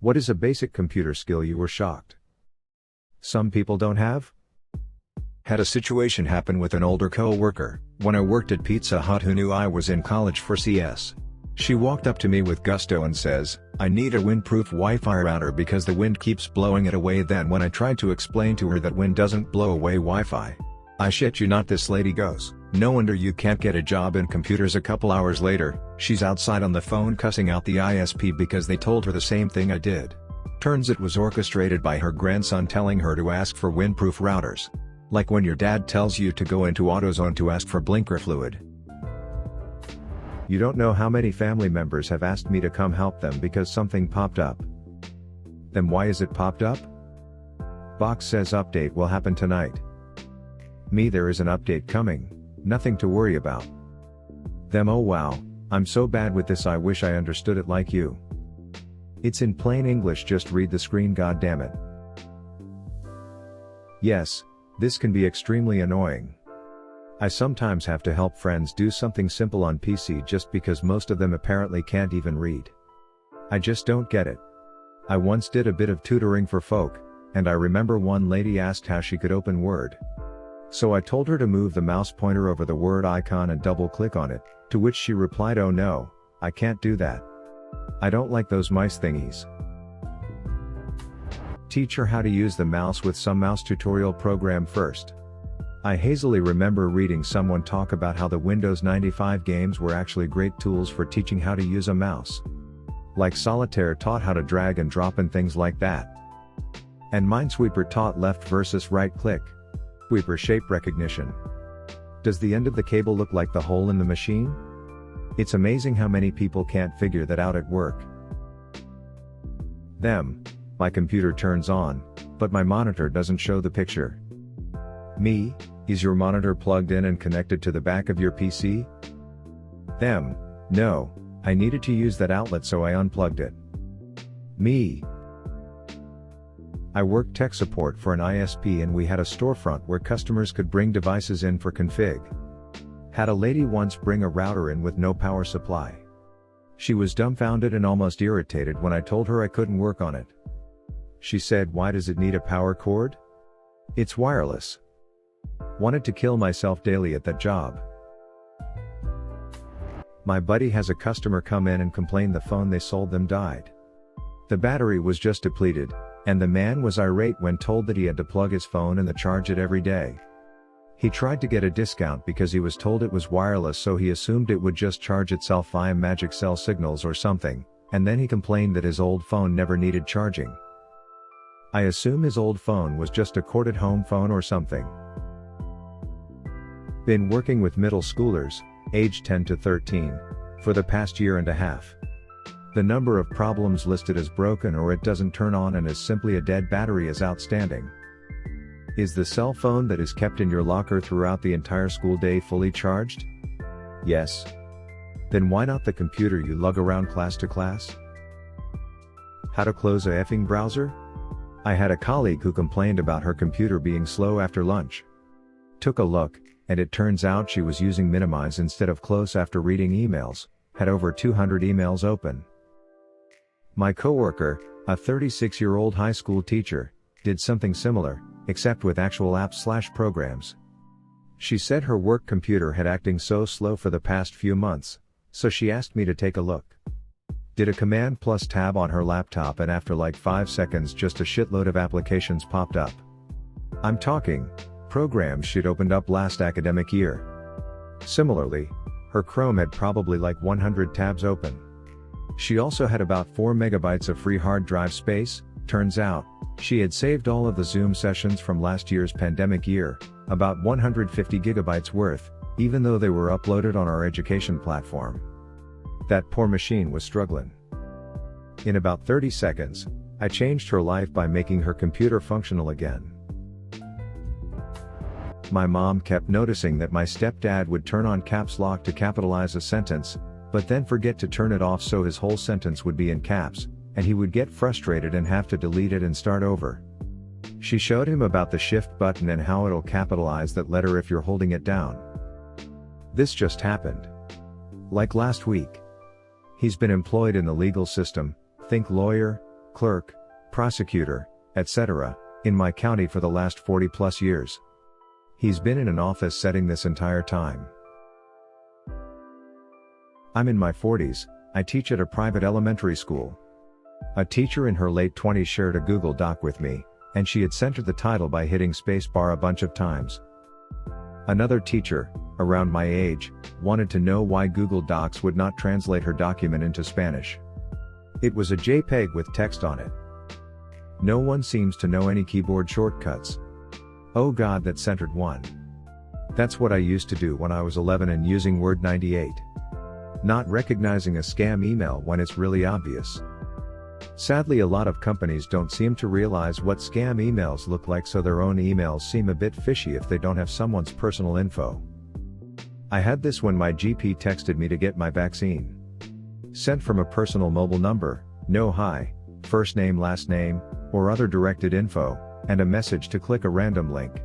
What is a basic computer skill you were shocked some people don't have? Had a situation happen with an older co-worker, when I worked at Pizza Hut, who knew I was in college for CS. She walked up to me with gusto and says, "I need a windproof Wi-Fi router because the wind keeps blowing it away." Then when I tried to explain to her that wind doesn't blow away Wi-Fi, I shit you not, this lady goes, "No wonder you can't get a job in computers." A couple hours later, she's outside on the phone cussing out the ISP because they told her the same thing I did. Turns it was orchestrated by her grandson telling her to ask for windproof routers. Like when your dad tells you to go into AutoZone to ask for blinker fluid. You don't know how many family members have asked me to come help them because something popped up. Then why is it popped up? Box says update will happen tonight. Me, there is an update coming, nothing to worry about. Them, oh wow, I'm so bad with this, I wish I understood it like you. It's in plain English, just read the screen, goddammit. Yes, this can be extremely annoying. I sometimes have to help friends do something simple on PC just because most of them apparently can't even read. I just don't get it. I once did a bit of tutoring for folk, and I remember one lady asked how she could open Word. So I told her to move the mouse pointer over the Word icon and double click on it, to which she replied, "Oh no, I can't do that. I don't like those mice thingies." Teach her how to use the mouse with some mouse tutorial program first. I hazily remember reading someone talk about how the Windows 95 games were actually great tools for teaching how to use a mouse. Like Solitaire taught how to drag and drop and things like that. And Minesweeper taught left versus right click. Sweeper shape recognition. Does the end of the cable look like the hole in the machine? It's amazing how many people can't figure that out at work. Them. My computer turns on, but my monitor doesn't show the picture. Me, is your monitor plugged in and connected to the back of your PC? Them, no, I needed to use that outlet so I unplugged it. Me. I worked tech support for an ISP and we had a storefront where customers could bring devices in for config. Had a lady once bring a router in with no power supply. She was dumbfounded and almost irritated when I told her I couldn't work on it. She said, "Why does it need a power cord? It's wireless." Wanted to kill myself daily at that job. My buddy has a customer come in and complain the phone they sold them died. The battery was just depleted, and the man was irate when told that he had to plug his phone and charge it every day. He tried to get a discount because he was told it was wireless, so he assumed it would just charge itself via magic cell signals or something, and then he complained that his old phone never needed charging. I assume his old phone was just a corded home phone or something. Been working with middle schoolers, aged 10 to 13, for the past year and a half. The number of problems listed as broken or it doesn't turn on and is simply a dead battery is outstanding. Is the cell phone that is kept in your locker throughout the entire school day fully charged? Yes. Then why not the computer you lug around class to class? How to close a effing browser? I had a colleague who complained about her computer being slow after lunch. Took a look, and it turns out she was using minimize instead of close after reading emails, had over 200 emails open. My coworker, a 36-year-old high school teacher, did something similar, except with actual apps/programs. She said her work computer had acting so slow for the past few months, so she asked me to take a look. Did a Command plus tab on her laptop and after like 5 seconds just a shitload of applications popped up. I'm talking programs she'd opened up last academic year. Similarly, her Chrome had probably like 100 tabs open. She also had about 4 megabytes of free hard drive space. Turns out, she had saved all of the Zoom sessions from last year's pandemic year, about 150 gigabytes worth, even though they were uploaded on our education platform. That poor machine was struggling. In about 30 seconds, I changed her life by making her computer functional again. My mom kept noticing that my stepdad would turn on caps lock to capitalize a sentence, but then forget to turn it off so his whole sentence would be in caps, and he would get frustrated and have to delete it and start over. She showed him about the shift button and how it'll capitalize that letter if you're holding it down. This just happened. Like last week. He's been employed in the legal system, think lawyer, clerk, prosecutor, etc., in my county for the last 40 plus years. He's been in an office setting this entire time. I'm in my 40s, I teach at a private elementary school. A teacher in her late 20s shared a Google Doc with me, and she had centered the title by hitting spacebar a bunch of times. Another teacher, around my age, wanted to know why Google Docs would not translate her document into Spanish. It was a JPEG with text on it. No one seems to know any keyboard shortcuts. Oh God, that centered one. That's what I used to do when I was 11 and using Word 98. Not recognizing a scam email when it's really obvious. Sadly, a lot of companies don't seem to realize what scam emails look like, so their own emails seem a bit fishy if they don't have someone's personal info. I had this when my GP texted me to get my vaccine. Sent from a personal mobile number, no hi, first name last name, or other directed info, and a message to click a random link.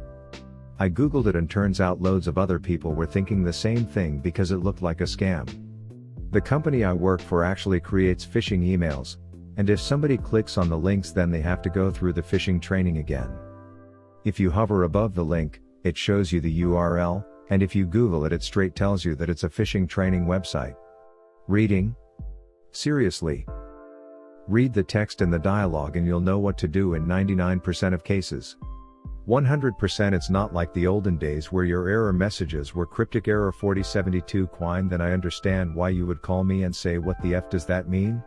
I googled it and turns out loads of other people were thinking the same thing because it looked like a scam. The company I work for actually creates phishing emails, and if somebody clicks on the links then they have to go through the phishing training again. If you hover above the link, it shows you the URL, and if you Google it, it straight tells you that it's a phishing training website. Reading? Seriously? Read the text and the dialogue and you'll know what to do in 99% of cases. 100% it's not like the olden days where your error messages were cryptic error 4072 quine, then I understand why you would call me and say what the F does that mean?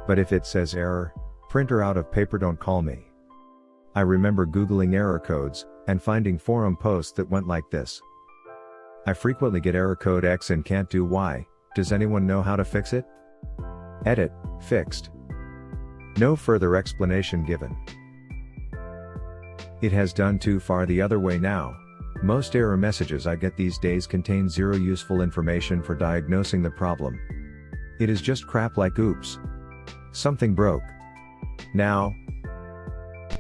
But if it says error, printer out of paper, don't call me. I remember Googling error codes, and finding forum posts that went like this. I frequently get error code X and can't do Y, does anyone know how to fix it? Edit, fixed. No further explanation given. It has done too far the other way now. Most error messages I get these days contain zero useful information for diagnosing the problem. It is just crap like oops, something broke. Now.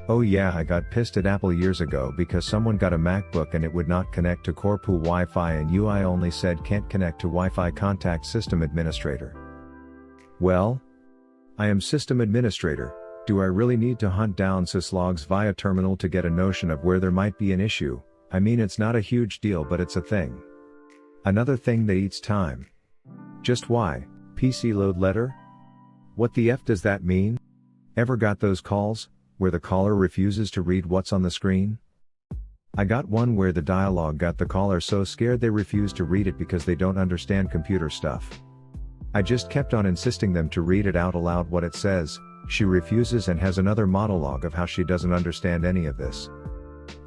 Oh yeah, I got pissed at Apple years ago because someone got a MacBook and it would not connect to Corpu Wi-Fi and UI only said can't connect to Wi-Fi, contact system administrator. Well, I am system administrator. Do I really need to hunt down syslogs via terminal to get a notion of where there might be an issue? I mean, it's not a huge deal, but it's a thing. Another thing that eats time. Just why? PC load letter? What the F does that mean? Ever got those calls, where the caller refuses to read what's on the screen? I got one where the dialogue got the caller so scared they refused to read it because they don't understand computer stuff. I just kept on insisting them to read it out aloud what it says. She refuses and has another monologue of how she doesn't understand any of this.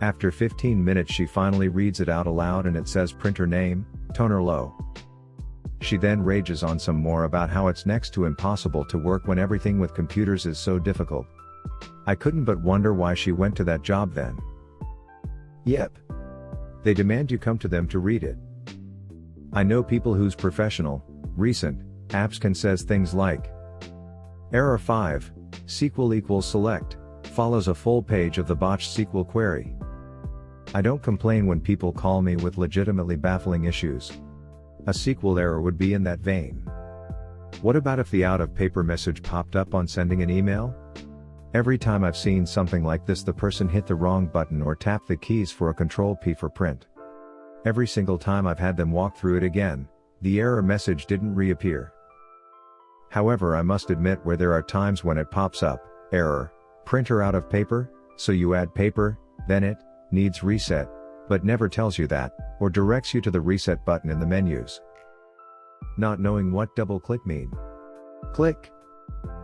After 15 minutes she finally reads it out aloud and it says printer name, toner low. She then rages on some more about how it's next to impossible to work when everything with computers is so difficult. I couldn't but wonder why she went to that job then. Yep. They demand you come to them to read it. I know people whose professional, recent, apps can says things like, error 5, SQL equals select, follows a full page of the botched SQL query. I don't complain when people call me with legitimately baffling issues. A SQL error would be in that vein. What about if the out of paper message popped up on sending an email? Every time I've seen something like this, the person hit the wrong button or tapped the keys for a Control P for print. Every single time I've had them walk through it again, the error message didn't reappear. However, I must admit where there are times when it pops up, error, printer out of paper, so you add paper, then it needs reset, but never tells you that, or directs you to the reset button in the menus. Not knowing what double click mean. Click.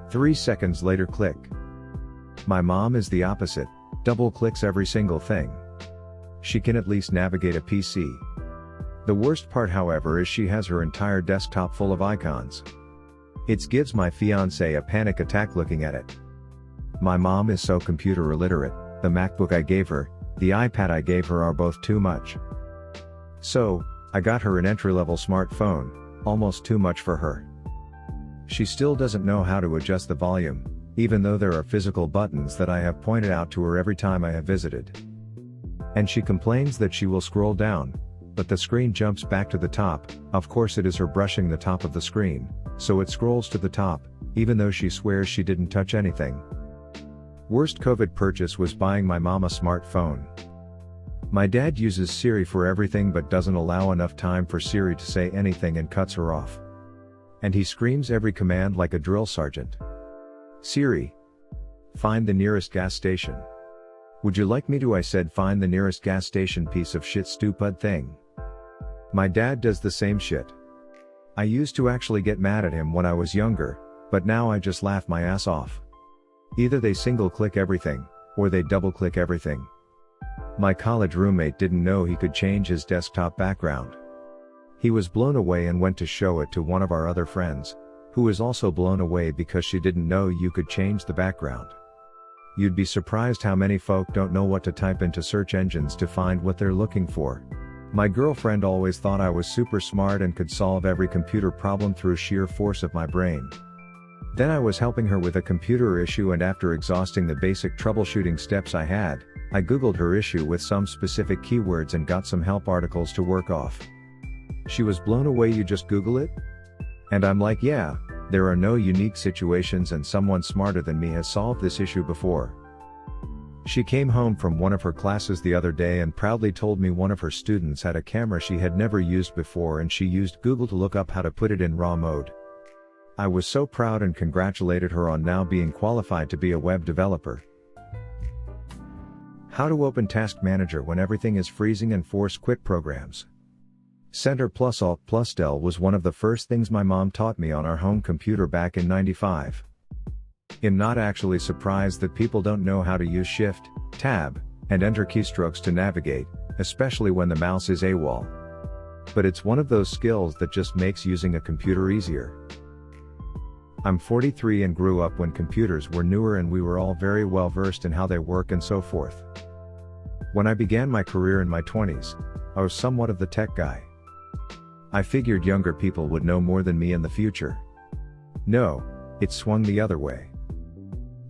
3 seconds later click. My mom is the opposite, double clicks every single thing. She can at least navigate a PC. The worst part, however, is she has her entire desktop full of icons. It gives my fiance a panic attack looking at it. My mom is so computer illiterate, the MacBook I gave her, the iPad I gave her are both too much. So, I got her an entry-level smartphone, almost too much for her. She still doesn't know how to adjust the volume, even though there are physical buttons that I have pointed out to her every time I have visited. And she complains that she will scroll down, but the screen jumps back to the top. Of course it is her brushing the top of the screen, so it scrolls to the top, even though she swears she didn't touch anything. Worst COVID purchase was buying my mom a smartphone. My dad uses Siri for everything but doesn't allow enough time for Siri to say anything and cuts her off. And he screams every command like a drill sergeant. Siri, find the nearest gas station. Would you like me to? I said, find the nearest gas station, piece of shit, stupid thing. My dad does the same shit. I used to actually get mad at him when I was younger, but now I just laugh my ass off. Either they single click everything, or they double click everything. My college roommate didn't know he could change his desktop background. He was blown away and went to show it to one of our other friends, who was also blown away because she didn't know you could change the background. You'd be surprised how many folk don't know what to type into search engines to find what they're looking for. My girlfriend always thought I was super smart and could solve every computer problem through sheer force of my brain. Then I was helping her with a computer issue, and after exhausting the basic troubleshooting steps I had, I googled her issue with some specific keywords and got some help articles to work off. She was blown away. You just Google it? And I'm like, yeah, there are no unique situations and someone smarter than me has solved this issue before. She came home from one of her classes the other day and proudly told me one of her students had a camera she had never used before and she used Google to look up how to put it in RAW mode. I was so proud and congratulated her on now being qualified to be a web developer. How to open Task Manager when everything is freezing and force quit programs. Ctrl plus Alt plus Del was one of the first things my mom taught me on our home computer back in '95. I'm not actually surprised that people don't know how to use Shift, Tab, and Enter keystrokes to navigate, especially when the mouse is AWOL. But it's one of those skills that just makes using a computer easier. I'm 43 and grew up when computers were newer and we were all very well versed in how they work and so forth. When I began my career in my 20s, I was somewhat of the tech guy. I figured younger people would know more than me in the future. No, it swung the other way.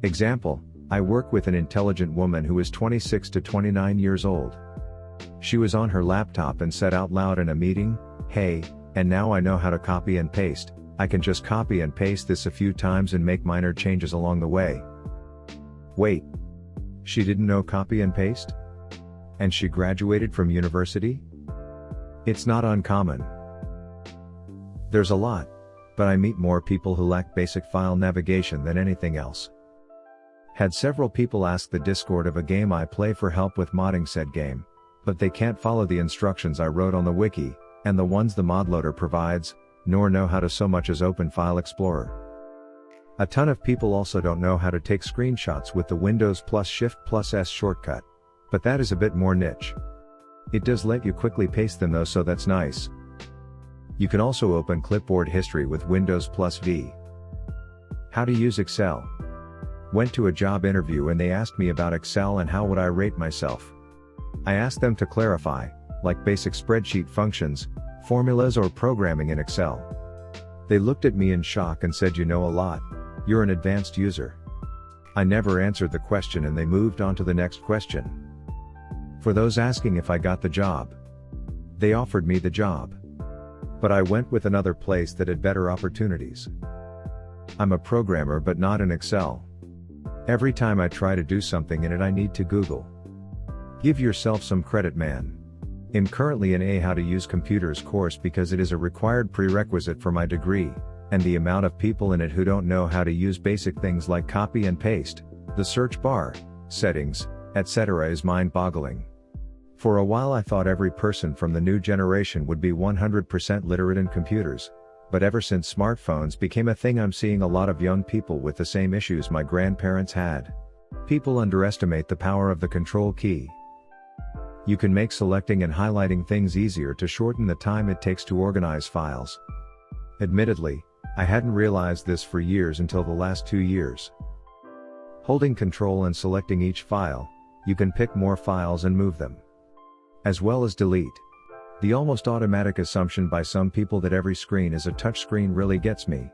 Example, I work with an intelligent woman who is 26 to 29 years old. She was on her laptop and said out loud in a meeting, "Hey, and now I know how to copy and paste. I can just copy and paste this a few times and make minor changes along the way." Wait. She didn't know copy and paste? And she graduated from university? It's not uncommon. There's a lot, but I meet more people who lack basic file navigation than anything else. Had several people ask the Discord of a game I play for help with modding said game, but they can't follow the instructions I wrote on the wiki, and the ones the mod loader provides, nor know how to so much as open File Explorer. A ton of people also don't know how to take screenshots with the Windows plus Shift plus S shortcut, but that is a bit more niche. It does let you quickly paste them though, so that's nice. You can also open clipboard history with Windows plus V. How to use Excel. Went to a job interview and they asked me about Excel and how would I rate myself. I asked them to clarify, like basic spreadsheet functions, formulas or programming in Excel. They looked at me in shock and said, "You know a lot, you're an advanced user." I never answered the question and they moved on to the next question. For those asking if I got the job, they offered me the job. But I went with another place that had better opportunities. I'm a programmer but not in Excel. Every time I try to do something in it I need to Google. Give yourself some credit, man. I'm currently in a How to Use Computers course because it is a required prerequisite for my degree, and the amount of people in it who don't know how to use basic things like copy and paste, the search bar, settings, etc. is mind-boggling. For a while I thought every person from the new generation would be 100% literate in computers, but ever since smartphones became a thing I'm seeing a lot of young people with the same issues my grandparents had. People underestimate the power of the control key. You can make selecting and highlighting things easier to shorten the time it takes to organize files. Admittedly, I hadn't realized this for years until the last 2 years. Holding Control and selecting each file, you can pick more files and move them, as well as delete. The almost automatic assumption by some people that every screen is a touchscreen really gets me.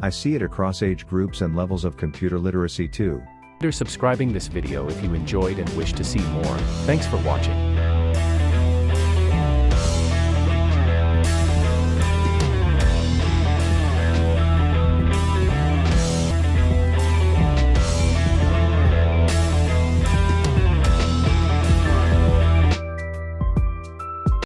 I see it across age groups and levels of computer literacy too. Consider subscribing this video if you enjoyed and wish to see more. Thanks for watching.